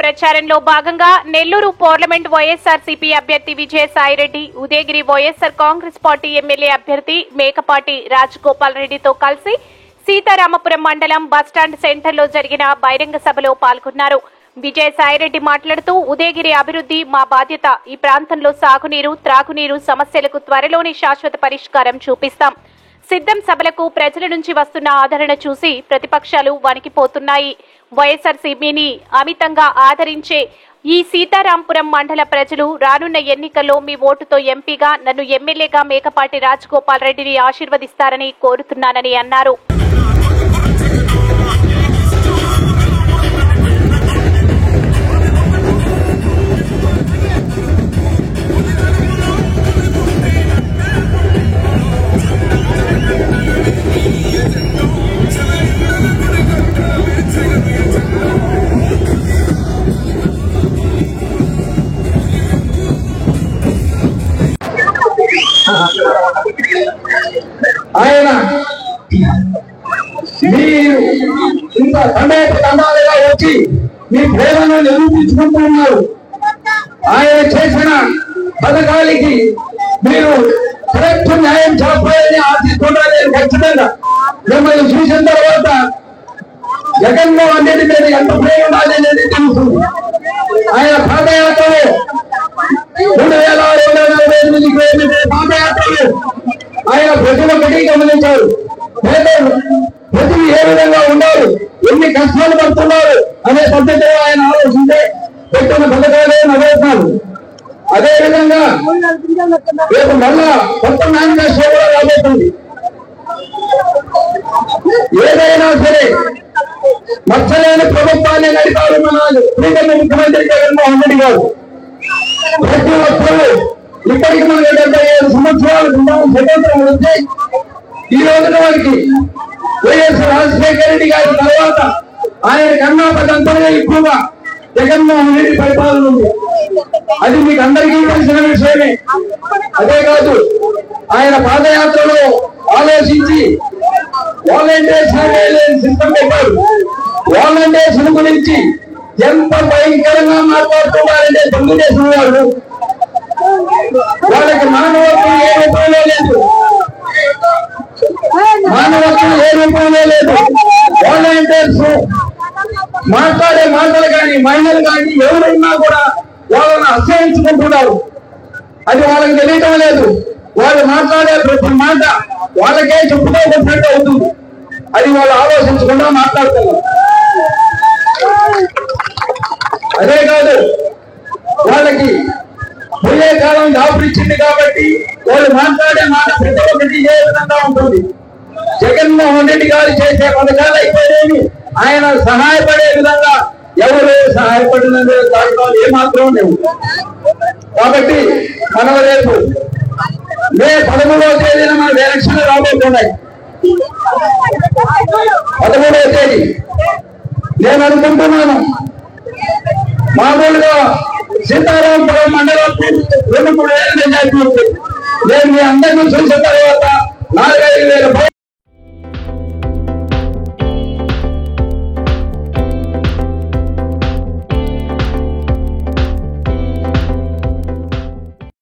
ప్రచారంలో భాగంగా నెల్లూరు పార్లమెంట్ వైఎస్ఆర్సీపీ అభ్యర్థి విజయసాయిరెడ్డి, ఉదయగిరి వైఎస్ఆర్ కాంగ్రెస్ పార్టీ ఎమ్మెల్యే అభ్యర్థి మేకపాటి రాజగోపాల్ రెడ్డితో కలిసి సీతారామపురం మండలం బస్టాండ్ సెంటర్లో జరిగిన బహిరంగ సభలో పాల్గొన్నారు. విజయసాయిరెడ్డి మాట్లాడుతూ, ఉదయగిరి అభివృద్ధి మా బాధ్యత. ఈ ప్రాంతంలో సాగునీరు, త్రాగునీరు సమస్యలకు త్వరలోనే శాశ్వత పరిష్కారం చూపిస్తాం. సిద్ధం సభలకు ప్రజల నుంచి వస్తున్న ఆదరణ చూసి ప్రతిపక్షాలు వణికిపోతున్నాయి. వైఎస్ఆర్సీపీని అమితంగా ఆదరించే ఈ సీతారాంపురం మండల ప్రజలు రానున్న ఎన్నికల్లో మీ ఓటుతో ఎంపీగా, నన్ను ఎమ్మెల్యేగా మేకపాటి రాజగోపాల్ రెడ్డిని ఆశీర్వదిస్తారని కోరుతున్నానని అన్నారు. ఆయన మీరు ఇంత తండాలుగా వచ్చి మీ ప్రేమను నిరూపించుకుంటున్నారు. ఆయన చేసిన పథకాలకి మీరు కరెక్ట్ న్యాయం చేస్తారని ఆశిస్తున్నాను. ఖచ్చితంగా మిమ్మల్ని చూసిన తర్వాత జగన్మోహన్ రెడ్డి మీద ఎంత ప్రేమ ఉండాలి అనేది తెలుస్తుంది. ఆయన పాదయాత్రలో 3648 పాదయాత్రలు ఆయన ప్రతి ఒక్కటి గమనించారు. ప్రజలు ఏ విధంగా ఉన్నారు, ఎన్ని కష్టాలు పడుతున్నారు అనే పద్ధతిలో ఆయన ఆలోచించే పెట్టిన పథకాలే నడుస్తున్నారు. అదేవిధంగా రేపు మళ్ళా కొత్త మేనిఫెస్టో కూడా రాబోతుంది. ఏదైనా సరే మచ్చలేని ప్రభుత్వాన్ని నడిపారు మన ప్రీతమ ముఖ్యమంత్రి జగన్మోహన్ రెడ్డి గారు. ప్రతి ఒక్కరు ఇప్పటికి మనకు 75 సంవత్సరాలు స్వతంత్రం వచ్చి ఈ రోజున వారికి వైఎస్ రాజశేఖర రెడ్డి గారి తర్వాత ఆయన కన్నా పదంతనే ఎక్కువగా జగన్మోహన్ రెడ్డి పరిపాలన ఉంది. అది మీకు అందరికీ తెలిసిన విషయమే. అదే కాదు, ఆయన పాదయాత్రలో ఆలోచించి వాలంటీర్ సర్వేలెన్స్ సిస్టమ్ పెట్టారు. వాలంటీర్స్ గురించి ఎంత భయంకరంగా మాట్లాడుతున్నారంటే తెలుగుదేశం వారు. వాళ్ళకి మానవత్వం ఏ రూపంలో లేదు, మానవత్వం ఏ రూపంలో లేదు. వాలంటీర్స్ మాట్లాడే మాటలు కానీ, మహిళలు కానీ ఎవరైనా కూడా వాళ్ళని అసహించుకుంటున్నారు. అది వాళ్ళకి తెలియటం లేదు. వాళ్ళు మాట్లాడే ప్రతి మాట వాళ్ళకే చెప్పుతూ వచ్చినట్టు అవుతుంది. అది వాళ్ళు ఆలోచించకుండా మాట్లాడుతున్నారు. అదే కాదు, వాళ్ళకి పోయే కాలం దాపురిచ్చింది కాబట్టి వాళ్ళు మాట్లాడే మాట ప్రతి ఒక్కటి ఏ విధంగా ఉంటుంది. జగన్మోహన్ రెడ్డి గారు చేసే పథకాలు అయిపోయేవి ఆయన సహాయపడే విధంగా ఎవరు సహాయపడిన దాంట్లో ఏమాత్రం లేవు. కాబట్టి మనం రేపు మే 13వ తేదీన మన ఎలక్షన్లు రాబోతున్నాయి. 13వ తేదీ నేను అనుకుంటున్నాను, మామూలుగా సీతారామపురం మండలం 2-3 వేల మెజార్టీ ఉంది. నేను మీ అందరినీ చూసిన తర్వాత 4-5 వేల